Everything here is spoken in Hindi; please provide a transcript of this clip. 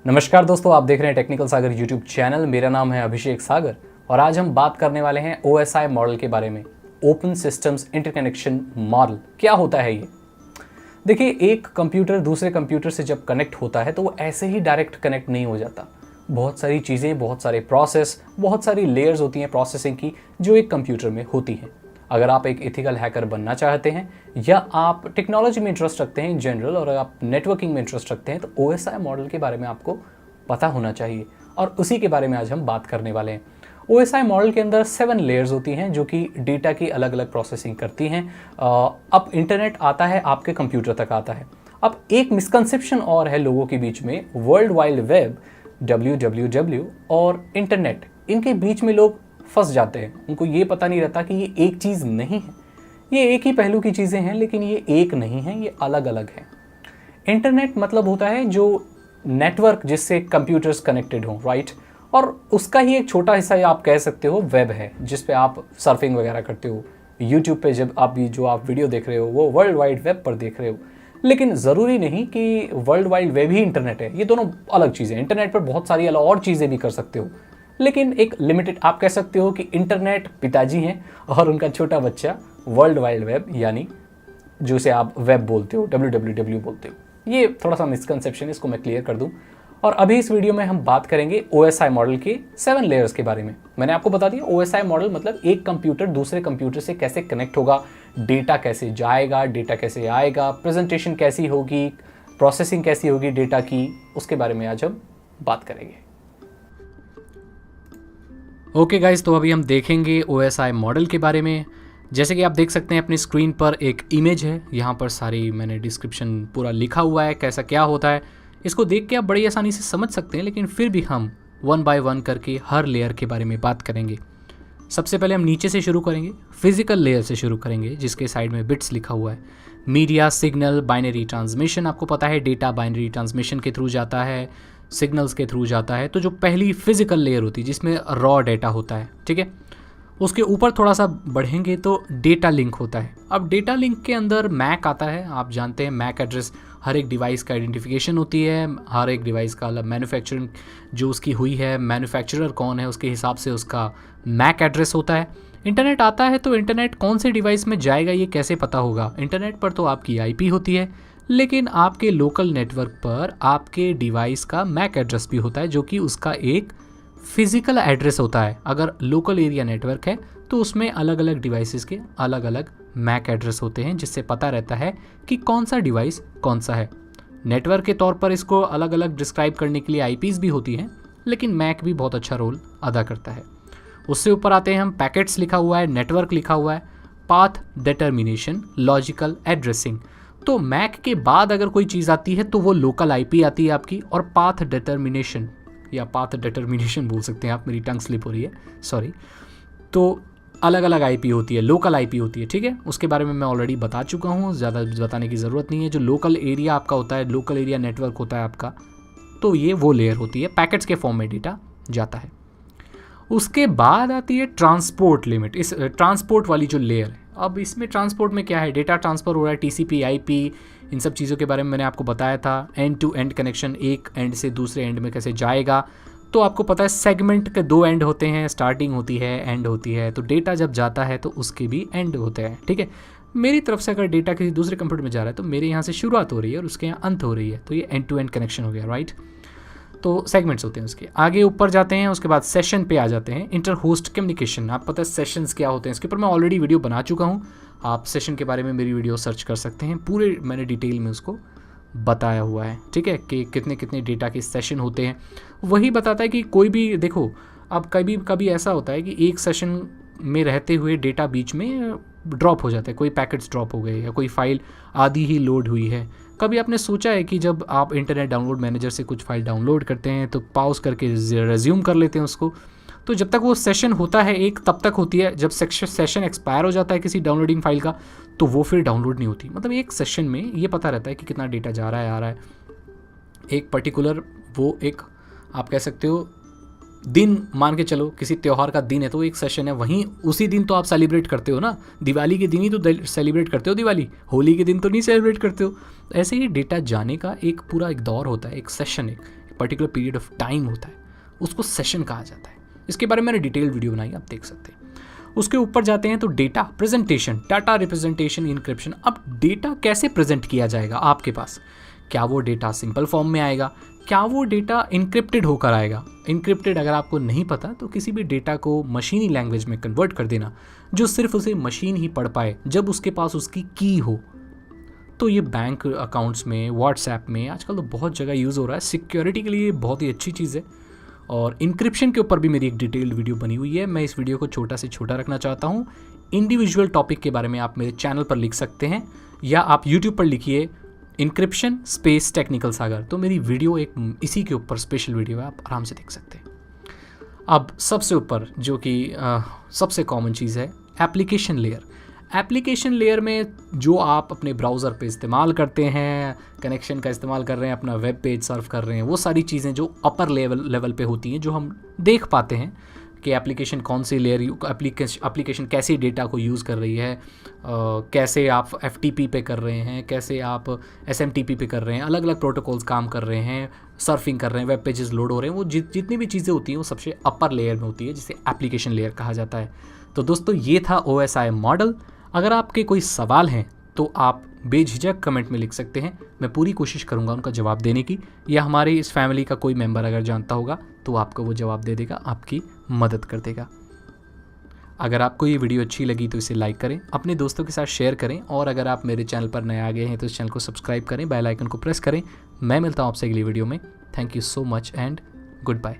नमस्कार दोस्तों, आप देख रहे हैं टेक्निकल सागर यूट्यूब चैनल। मेरा नाम है अभिषेक सागर और आज हम बात करने वाले हैं OSI मॉडल के बारे में। ओपन सिस्टम्स इंटरकनेक्शन मॉडल क्या होता है ये? देखिए, एक कंप्यूटर दूसरे कंप्यूटर से जब कनेक्ट होता है तो वो ऐसे ही डायरेक्ट कनेक्ट नहीं हो जाता। बहुत सारी चीज़ें, बहुत सारे प्रोसेस, बहुत सारी लेयर्स होती हैं प्रोसेसिंग की जो एक कंप्यूटर में होती हैं। अगर आप एक एथिकल हैकर बनना चाहते हैं या आप टेक्नोलॉजी में इंटरेस्ट रखते हैं इन जनरल और आप नेटवर्किंग में इंटरेस्ट रखते हैं तो OSI मॉडल के बारे में आपको पता होना चाहिए और उसी के बारे में आज हम बात करने वाले हैं। OSI मॉडल के अंदर 7 लेयर्स होती हैं जो कि डेटा की अलग अलग प्रोसेसिंग करती हैं। अब इंटरनेट आता है, आपके कंप्यूटर तक आता है। अब एक मिसकंसेप्शन और है लोगों के बीच में, वर्ल्ड वाइड वेब WWW और इंटरनेट, इनके बीच में लोग फंस जाते हैं। उनको ये पता नहीं रहता कि ये एक चीज़ नहीं है, ये एक ही पहलू की चीज़ें हैं, लेकिन ये एक नहीं है, ये अलग अलग है। इंटरनेट मतलब होता है जो नेटवर्क जिससे कंप्यूटर्स कनेक्टेड हों, राइट, और उसका ही एक छोटा हिस्सा आप कह सकते हो वेब है, जिस पे आप सर्फिंग वगैरह करते हो। यूट्यूब पे जब आप वीडियो देख रहे हो वो वर्ल्ड वाइड वेब पर देख रहे हो, लेकिन ज़रूरी नहीं कि वर्ल्ड वाइड वेब ही इंटरनेट है। ये दोनों अलग चीज़ें हैं। इंटरनेट पर बहुत सारी अलग और चीज़ें भी कर सकते हो, लेकिन एक लिमिटेड। आप कह सकते हो कि इंटरनेट पिताजी हैं और उनका छोटा बच्चा वर्ल्ड वाइड वेब, यानी जिसे आप वेब बोलते हो, WWW बोलते हो। ये थोड़ा सा मिसकंसेप्शन, इसको मैं क्लियर कर दूं। और अभी इस वीडियो में हम बात करेंगे OSI मॉडल के 7 लेयर्स के बारे में। मैंने आपको बता दिया OSI मॉडल मतलब एक कंप्यूटर दूसरे कंप्यूटर से कैसे कनेक्ट होगा, डेटा कैसे जाएगा, डेटा कैसे आएगा, प्रेजेंटेशन कैसी होगी, प्रोसेसिंग कैसी होगी डेटा की, उसके बारे में आज हम बात करेंगे। ओके गाइज, तो अभी हम देखेंगे OSI मॉडल के बारे में। जैसे कि आप देख सकते हैं अपनी स्क्रीन पर एक इमेज है, यहाँ पर सारी मैंने डिस्क्रिप्शन पूरा लिखा हुआ है कैसा क्या होता है। इसको देख के आप बड़ी आसानी से समझ सकते हैं, लेकिन फिर भी हम 1 बाय 1 करके हर लेयर के बारे में बात करेंगे। सबसे पहले हम नीचे से शुरू करेंगे, फिजिकल लेयर से शुरू करेंगे, जिसके साइड में बिट्स लिखा हुआ है। मीडिया, सिग्नल, बाइनरी ट्रांसमिशन, आपको पता है डेटा बाइनरी ट्रांसमिशन के थ्रू जाता है, सिग्नल्स के थ्रू जाता है। तो जो पहली फिजिकल लेयर होती है जिसमें रॉ डेटा होता है, ठीक है, उसके ऊपर थोड़ा सा बढ़ेंगे तो डेटा लिंक होता है। अब डेटा लिंक के अंदर मैक आता है। आप जानते हैं मैक एड्रेस हर एक डिवाइस का आइडेंटिफिकेशन होती है, हर एक डिवाइस का अलग मैन्युफैक्चरिंग जो उसकी हुई है, मैन्युफैक्चरर कौन है उसके हिसाब से उसका मैक एड्रेस होता है। इंटरनेट आता है तो इंटरनेट कौन से डिवाइस में जाएगा ये कैसे पता होगा? इंटरनेट पर तो आपकी IP होती है, लेकिन आपके लोकल नेटवर्क पर आपके डिवाइस का मैक एड्रेस भी होता है जो कि उसका एक फिजिकल एड्रेस होता है। अगर लोकल एरिया नेटवर्क है तो उसमें अलग अलग डिवाइसेस के अलग अलग मैक एड्रेस होते हैं, जिससे पता रहता है कि कौन सा डिवाइस कौन सा है। नेटवर्क के तौर पर इसको अलग अलग डिस्क्राइब करने के लिए IPs भी होती हैं, लेकिन मैक भी बहुत अच्छा रोल अदा करता है। उससे ऊपर आते हैं हम, पैकेट्स लिखा हुआ है, नेटवर्क लिखा हुआ है, पाथ डिटर्मिनेशन, लॉजिकल एड्रेसिंग। तो मैक के बाद अगर कोई चीज़ आती है तो वो लोकल IP आती है आपकी, और पाथ डिटर्मिनेशन या पाथ डिटर्मिनेशन बोल सकते हैं आप, मेरी टंग स्लिप हो रही है, सॉरी। तो अलग अलग IP होती है, लोकल IP होती है, ठीक है। उसके बारे में मैं ऑलरेडी बता चुका हूँ, ज़्यादा बताने की ज़रूरत नहीं है। जो लोकल एरिया आपका होता है, लोकल एरिया नेटवर्क होता है आपका, तो ये वो लेयर होती है, पैकेट्स के फॉर्म में डेटा जाता है। उसके बाद आती है ट्रांसपोर्ट लिमिट, इस ट्रांसपोर्ट वाली जो लेयर है। अब इसमें ट्रांसपोर्ट में क्या है, डेटा ट्रांसफ़र हो रहा है, TCP IP, इन सब चीज़ों के बारे में मैंने आपको बताया था। एंड टू एंड कनेक्शन, एक एंड से दूसरे एंड में कैसे जाएगा। तो आपको पता है सेगमेंट के 2 एंड होते हैं, स्टार्टिंग होती है, एंड होती है। तो डेटा जब जाता है तो उसके भी एंड होते हैं, ठीक है। मेरी तरफ से अगर डेटा किसी दूसरे कंप्यूटर में जा रहा है तो मेरे यहाँ से शुरुआत हो रही है और उसके यहाँ अंत हो रही है, तो ये एंड टू एंड कनेक्शन हो गया, राइट। तो सेगमेंट्स होते हैं उसके। आगे ऊपर जाते हैं, उसके बाद सेशन पे आ जाते हैं, इंटर होस्ट कम्युनिकेशन। आप पता है सेशंस क्या होते हैं, इसके ऊपर मैं ऑलरेडी वीडियो बना चुका हूँ। आप सेशन के बारे में मेरी वीडियो सर्च कर सकते हैं, पूरे मैंने डिटेल में उसको बताया हुआ है, ठीक है, कि कितने कितने डेटा के सेशन होते हैं। वही बताता है कि कोई भी, देखो अब कभी कभी ऐसा होता है कि एक सेशन में रहते हुए डेटा बीच में ड्रॉप हो जाता है, कोई पैकेट्स ड्रॉप हो गए या कोई फाइल आधी ही लोड हुई है। कभी आपने सोचा है कि जब आप इंटरनेट डाउनलोड मैनेजर से कुछ फाइल डाउनलोड करते हैं तो पॉज करके रेज्यूम कर लेते हैं उसको, तो जब तक वो सेशन होता है एक तब तक होती है, जब सेशन एक्सपायर हो जाता है किसी डाउनलोडिंग फाइल का तो वो फिर डाउनलोड नहीं होती। मतलब एक सेशन में ये पता रहता है कि कितना डेटा जा रहा है आ रहा है, एक पर्टिकुलर, वो एक आप कह सकते हो दिन, मान के चलो किसी त्यौहार का दिन है तो एक सेशन है, वहीं उसी दिन तो आप सेलिब्रेट करते हो ना, दिवाली के दिन ही तो सेलिब्रेट करते हो दिवाली, होली के दिन तो नहीं सेलिब्रेट करते हो। ऐसे ही डेटा जाने का एक पूरा एक दौर होता है, एक सेशन, एक पर्टिकुलर पीरियड ऑफ टाइम होता है, उसको सेशन कहा जाता है। इसके बारे में मैंने डिटेल वीडियो बनाई, आप देख सकते हैं। उसके ऊपर जाते हैं तो data presentation, data representation, encryption. अब डेटा कैसे प्रेजेंट किया जाएगा आपके पास? क्या वो डेटा सिंपल फॉर्म में आएगा? क्या वो डेटा इनक्रिप्टेड होकर आएगा? इनक्रिप्टेड अगर आपको नहीं पता तो किसी भी डेटा को मशीनी लैंग्वेज में कन्वर्ट कर देना, जो सिर्फ उसे मशीन ही पढ़ पाए जब उसके पास उसकी की हो। तो ये बैंक अकाउंट्स में, व्हाट्सएप में आजकल तो बहुत जगह यूज़ हो रहा है। सिक्योरिटी के लिए बहुत ही अच्छी चीज़ है। और इंक्रिप्शन के ऊपर भी मेरी एक डिटेल्ड वीडियो बनी हुई है। मैं इस वीडियो को छोटा से छोटा रखना चाहता हूँ। इंडिविजुअल टॉपिक के बारे में आप मेरे चैनल पर लिख सकते हैं, या आप यूट्यूब पर लिखिए इंक्रिप्शन स्पेस टेक्निकल सागर, तो मेरी वीडियो एक इसी के ऊपर स्पेशल वीडियो है, आप आराम से देख सकते हैं। अब सबसे ऊपर जो कि सबसे कॉमन चीज़ है, एप्लीकेशन लेयर। एप्लीकेशन लेयर में जो आप अपने ब्राउज़र पे इस्तेमाल करते हैं, कनेक्शन का इस्तेमाल कर रहे हैं, अपना वेब पेज सर्फ कर रहे हैं, वो सारी चीज़ें जो अपर लेवल पे होती हैं, जो हम देख पाते हैं कि एप्लीकेशन कौन सी लेयर, एप्लीकेशन कैसे डेटा को यूज़ कर रही है, कैसे आप FTP पे कर रहे हैं, कैसे आप SMTP पे कर रहे हैं, अलग अलग प्रोटोकॉल्स काम कर रहे हैं, सर्फिंग कर रहे हैं, वेब पेजेस लोड हो रहे हैं, वो जितनी भी चीज़ें होती हैं वो सबसे अपर लेयर में होती है, जिसे एप्लीकेशन लेयर कहा जाता है। तो दोस्तों ये था OSI मॉडल। अगर आपके कोई सवाल हैं तो आप बेझिझक कमेंट में लिख सकते हैं, मैं पूरी कोशिश करूंगा उनका जवाब देने की, या हमारे इस फैमिली का कोई मेंबर अगर जानता होगा तो आपको वो जवाब दे देगा, आपकी मदद कर देगा। अगर आपको ये वीडियो अच्छी लगी तो इसे लाइक करें, अपने दोस्तों के साथ शेयर करें, और अगर आप मेरे चैनल पर नए आ गए हैं तो इस चैनल को सब्सक्राइब करें, बेल आइकन को प्रेस करें। मैं मिलता हूँ आपसे अगली वीडियो में। Thank you so much and good bye.